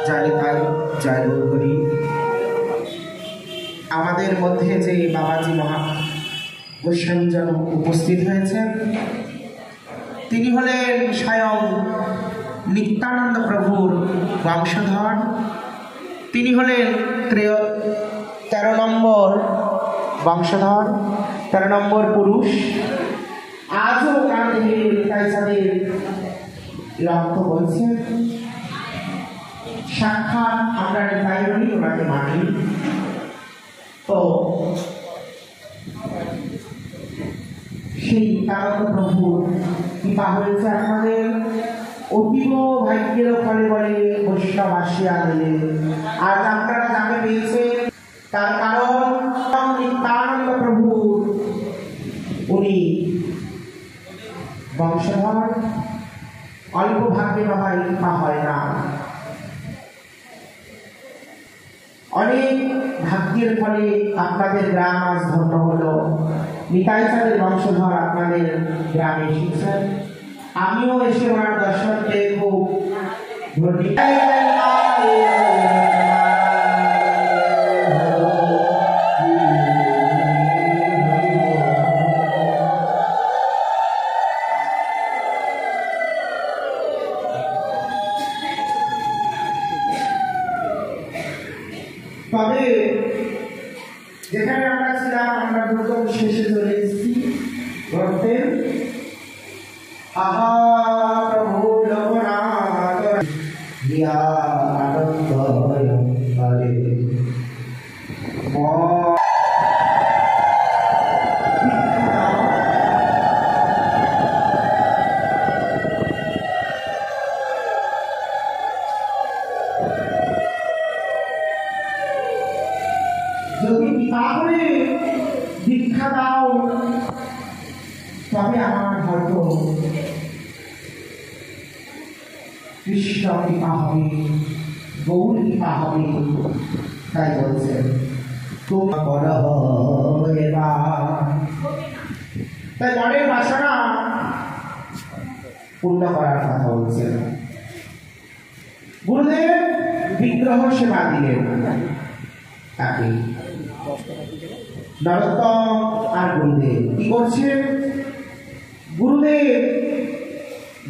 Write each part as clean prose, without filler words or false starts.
জয় তাই জয় গৌরী। আমাদের মধ্যে যে বাবাজি মহা গোস্বামীজন উপস্থিত হয়েছেন, তিনি হলেন স্বয়ং নিত্যানন্দ প্রভুর বংশধর। তিনি হলেন 13 নম্বর বংশধর, 13 নম্বর পুরুষ। আজও ওনার দেহে নিতাইচাঁদের রক্ত বলছে। সাক্ষাৎ আমরা নিতাই বলি, ওনাকে মানি। তো সেই নিত্যানন্দ প্রভুর কৃপা হয়েছে আপনাদের। অতীব ভাগ্যের ফলে বলে বৈষ্ণব আসিয়া দিলে আজ আপনারা যাকে পেয়েছেন, তার কারণ নিত্যানন্দ প্রভু উনি বংশধর। অল্প ভাগ্যে বাবা কৃপা হয় না, অনেক ভাগ্যের ফলে আপনাদের গ্রাম আজ ধন্য হলো। নিতাইচাঁদের বংশধর আপনাদের গ্রামে এসেছেন। আমিও এসে ওনার দর্শন পেয়ে খুব ধন্য। তবে যেখানে আমরা ছিলাম, আমরা প্রথম শেষে চলে এসেছি ঘটতে। আহা প্রভু লোকনাথ দিয়া আনন্দ হরে যদি পিতা করে দীক্ষা দাও, তবে আমার হয়তো কৃষ্ণ কৃপা হবে, গৌর কৃপা হবে। তাই বলছেন তাই মনের বাসনা পূর্ণ করার কথা বলছেন। গুরুদেব বিগ্রহ সেবা দিলেন তাকে। নরোত্তম আর গুরুদেব কি করছেন? গুরুদেব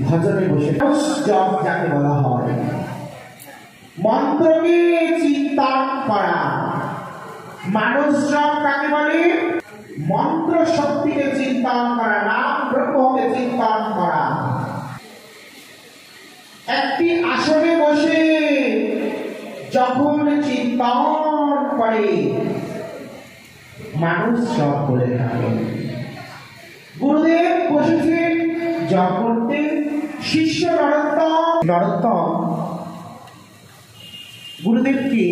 ভজনে বসে, জপ যাকে বলা হয়, মন্ত্রকে চিন্তন করা। মানুষ জপ কাকে বলে? মন্ত্র শক্তিকে চিন্তন করা, নাম ব্রহ্মকে চিন্তন করা। একটি আসনে বসে যখন চিন্তন করে মানুষ জপ করে থাকে। গুরুদেব বসেছেন জপ করতে, শিষ্য নরোত্তম গুরুদেবকে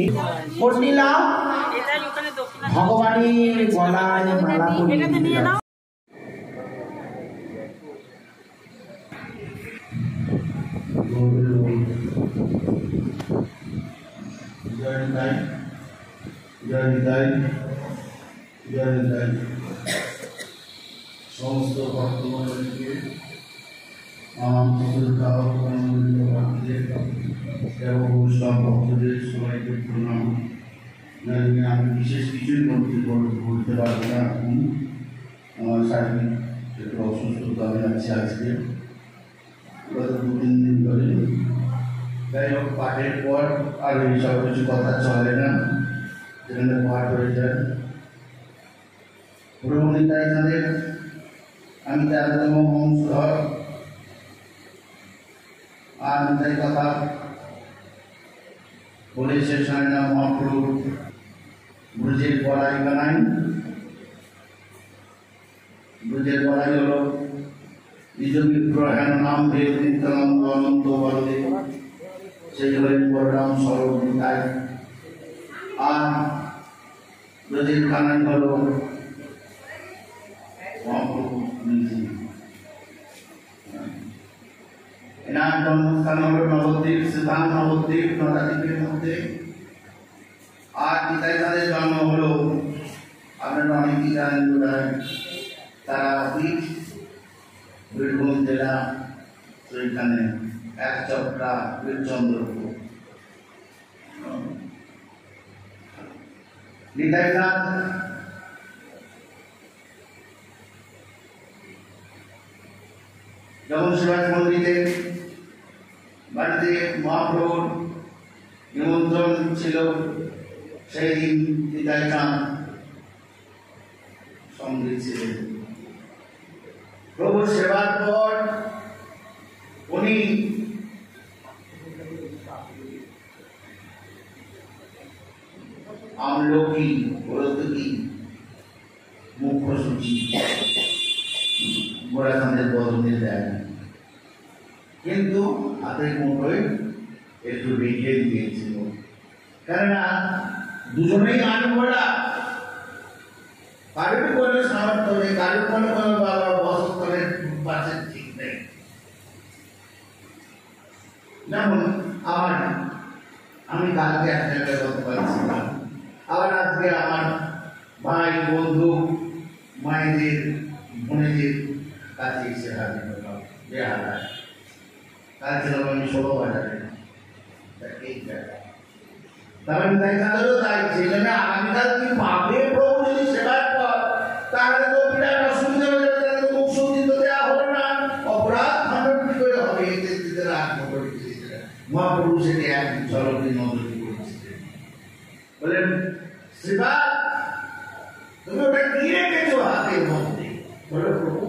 কর্ণিলা ভগবানের গলায় মালা পরিয়ে দিলেন। সমস্ত ভক্তমণ্ডলীকে সব ভক্তদের সবাইকে প্রণাম। আমি বিশেষ কিছুই বলতে পারবো না। এখন আমার শারীরিক একটু অসুস্থতা আমি আছি আজকে, গত 2-3 দিন ধরে। যাই হোক, পাঠের পর আর এইসব কিছু কথা চলে না, যেখানে পাঠ হয়ে যায়। প্রভু নিতাইচাঁদের আমি 13তম বংশধর। আর নিতাই কথা বলে শেষ হয় না। মহাপ্রভু ব্রজের বড়াই বানাই। ব্রজের বড়াই হল নিজ বিগ্রহের নাম ভেদ নিত্যানন্দ অনন্ত বলদেব, সেই হলেন বলরাম স্বরূপ নিতাই। আর ব্রজের কানাই হল মহাপ্রভু নিজে। এনার জন্মস্থান হল নবদ্বীপ, স্থান নবদ্বীপ, নদাদ্বীপের মধ্যে। আর নিতাইচাঁদের জন্ম হল, আপনারা অনেকেই জানেন বোধহয়, তারাপীঠ, বীরভূম জেলা, সেইখানে 1 চক্রা বীরচন্দ্রপুর। নিতাই চাঁদ যখন শিবাজ মন্দিরে বাড়িতে মহাপ্রভুর নিমন্ত্রণ ছিল, সেই দিন নিতাই চাঁদ সঙ্গে ছিলেন। প্রভুর সেবার পর উনি আমলকি গোরতকি মুখ্য সূচি গোরাচাঁদের বদলে দেয়, কিন্তু হাতের মুঠোয় একটু রেখে দিয়েছিল, কেননা দুজনেই আনভরা, কারোর কোনো সামর্থ্য নেই, কারোর কোনো বাবার বসস্থলের পাশে ঠিক নেই। যেমন আমি কালকে একটা করতে পারছিলাম, আবার আজকে আমার ভাই বন্ধু মায়েদের বোনেদের কাছে এসে হাজির হলাম বেহালায়। কাল ছিলাম আমি 16 বাজারে, এই জায়গায় তাহলে তাই তাদেরও তাই, সেই জন্য আগামীকাল কি পাবে প্রভু যদি সেবার পর, তাহলে তো বিরাট অসুবিধা হয়ে যাবে, তাহলে মুখ সঙ্গীত দেওয়া হবে না, অপরাধ খণ্ডন কি করে হবে? মহাপ্রভু সেটি এক ঝলকে নজরে করেছিলেন, বলেন শিবা তুমি ওটা কি রেখেছো হাতের মধ্যে? বলে প্রভু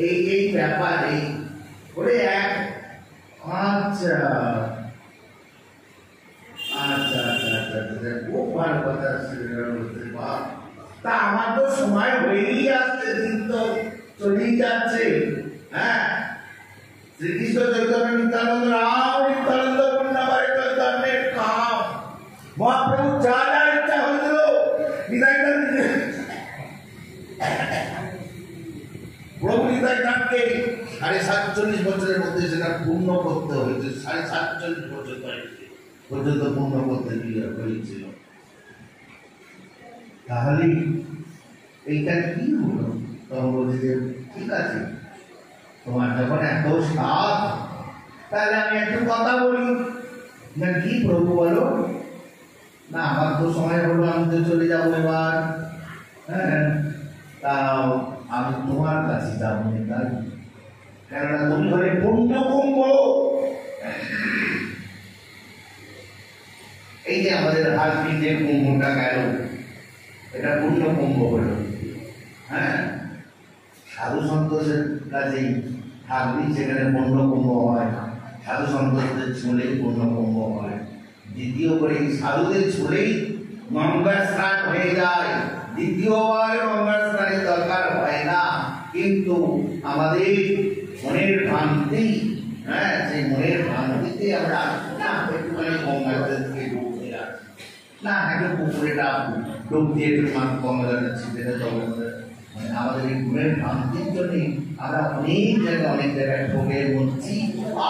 এই ব্যাপার, এই বলে এক আচ্ছা আচ্ছা আচ্ছা আচ্ছা খুব ভালো কথা। তা আমার তো সময় হয়েই আসছে, দিন তো চলেই যাচ্ছে। হ্যাঁ, শ্রীকৃষ্ণ চৈতন্য নিত্যানন্দ রাম নিত্যানন্দ পূর্ণাবারে চৈতন্যের কাম মহাপ্রভু যা যা ইচ্ছা হয়েছিল প্রভু নিতাইকে 47 বছরের মধ্যে সেটা পূর্ণ করতে হয়েছে, 47 বছর পর্যন্ত পূর্ণ করতে হয়েছিল। তাহলে এইটা কি হলো? তখন বলছি যে ঠিক আছে, তোমার যখন এত সাধ, তাহলে আমি একটু কথা বলি। না কি প্রভু বলো? না আমার তো সময় হলো, আমি তো চলে যাবো এবার। হ্যাঁ, তাও আমি তোমার কাছে যাবো না, কেননা তুমি ঘরে পূর্ণ কুম্ভ। এই যে আমাদের হাজপিন্ডের কুম্ভটা গেল, এটা পূর্ণ কুম্ভ হলো। হ্যাঁ, সাধু সন্তোষের কাছেই থাকবি, সেখানে পূর্ণ কুম্ভ হয়, সাধু সন্তোষদের ছুঁলেই পূর্ণ কুম্ভ হয়। দ্বিতীয় করে সাধুদের ছুঁলেই গঙ্গা স্নান হয়ে যায়, দ্বিতীয়বার গঙ্গা স্নানের দরকার হয় না। কিন্তু আমাদের মনের ভ্রান্তি, হ্যাঁ, সেই মনের ভ্রান্তিতে আমরা একটুখানি গঙ্গাতে ডুবতে যাচ্ছি, না একটু পুকুরে ডুব দিয়ে একটু গঙ্গা যাচ্ছি, মানে আমাদের এই গুণের ভ্রান্তির জন্য আমরা অনেক জায়গায় ঠকে মরছি,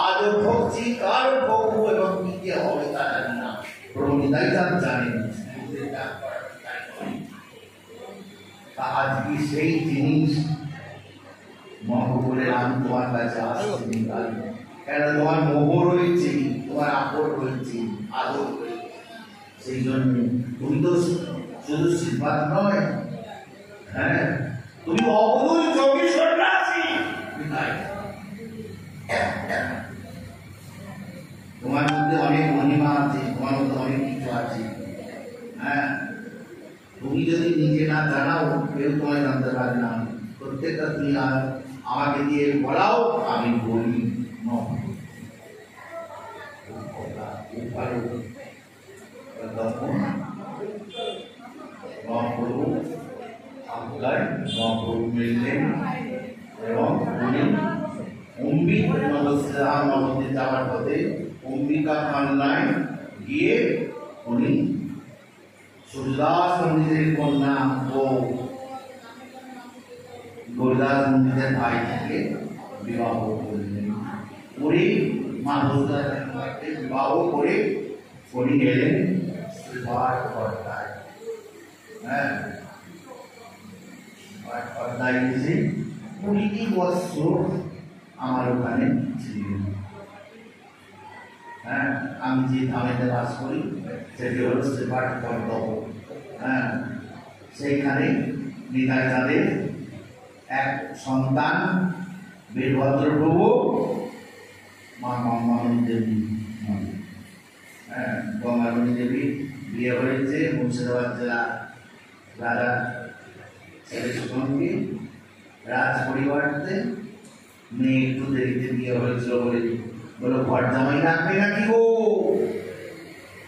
আজও ঠকছি, কারও ঠকবো এবং কি হবে তা জানি না। প্রণিতাই তার জানেন, আজকে সেই জিনিস মহাপ্রভুর আমি তোমার কাছে আসছি, কেন তোমার মোহ রয়েছে, তোমার আপর রয়েছে, আদর রয়েছে। সেই জন্য তুমি তো শুধু শ্রীপাদ নয়, হ্যাঁ, তুমি অবদূত যোগী সন্ন্যাসী। তোমার মধ্যে অনেক মহিমা আছে, তোমার মধ্যে অনেক কিছু আছে। হ্যাঁ, তুমি যদি নিজে না জানাও, কেউ তোমায় জানতে পারে না। প্রত্যেকটা তুমি আমাকে দিয়ে বলাও, আমি বলি মহাপ্রভু মিললেন এবং উনি নবদ্বীপ যাওয়ার পথে অম্বিকা কান্নায় গিয়ে উনি সূর্যদাস মন্দিরের কন্যা ও গৌরদাস মন্দিরের ভাই থেকে বিবাহ করলেন। উনি মা সূর্যদাসকে বিবাহ করে উনি গেলেন শ্রীপাঠ পর্দায়। হ্যাঁ, পর্দায় এসে 20 বছর আমার ওখানে ছিলেন। হ্যাঁ, আমি যে ধামেতে বাস করি সেটি হল শ্রীপাঠ পর্দা। সেইখানে নিতাই চাঁদের এক সন্তান বীরভদ্র প্রভু মা গঙ্গামণি দেবী, গঙ্গামণি দেবী বিয়ে হয়েছে মুর্শিদাবাদ জেলা রাজা ছেলের সঙ্গে রাজ পরিবারতে। মেয়ে একটু দেরিতে বিয়ে হয়েছিল বলে বলো ঘর জামাই রাখবে নাকি গো,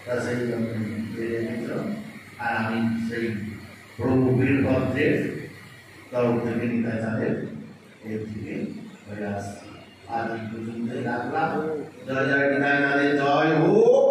তা সেই আর আমি সেই প্রভু বীরভদ্রের তরফ থেকে নিতাই চাঁদের এর থেকে হয়ে আসছি। আজ এই পর্যন্তই রাখলাম। জয় জয় নিতাই চাঁদের জয় হোক।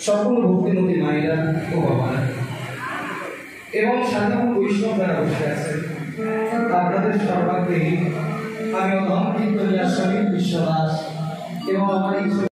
সকল ভক্তিমতী মায়েরা ও বাবারা এবং সাধারণ বৈষ্ণব যারা বসে আছেন, আপনাদের সর্বাগ্রে আমি অধম কীর্তনিয়া শ্রমিক বিশ্বদাস এবং আমার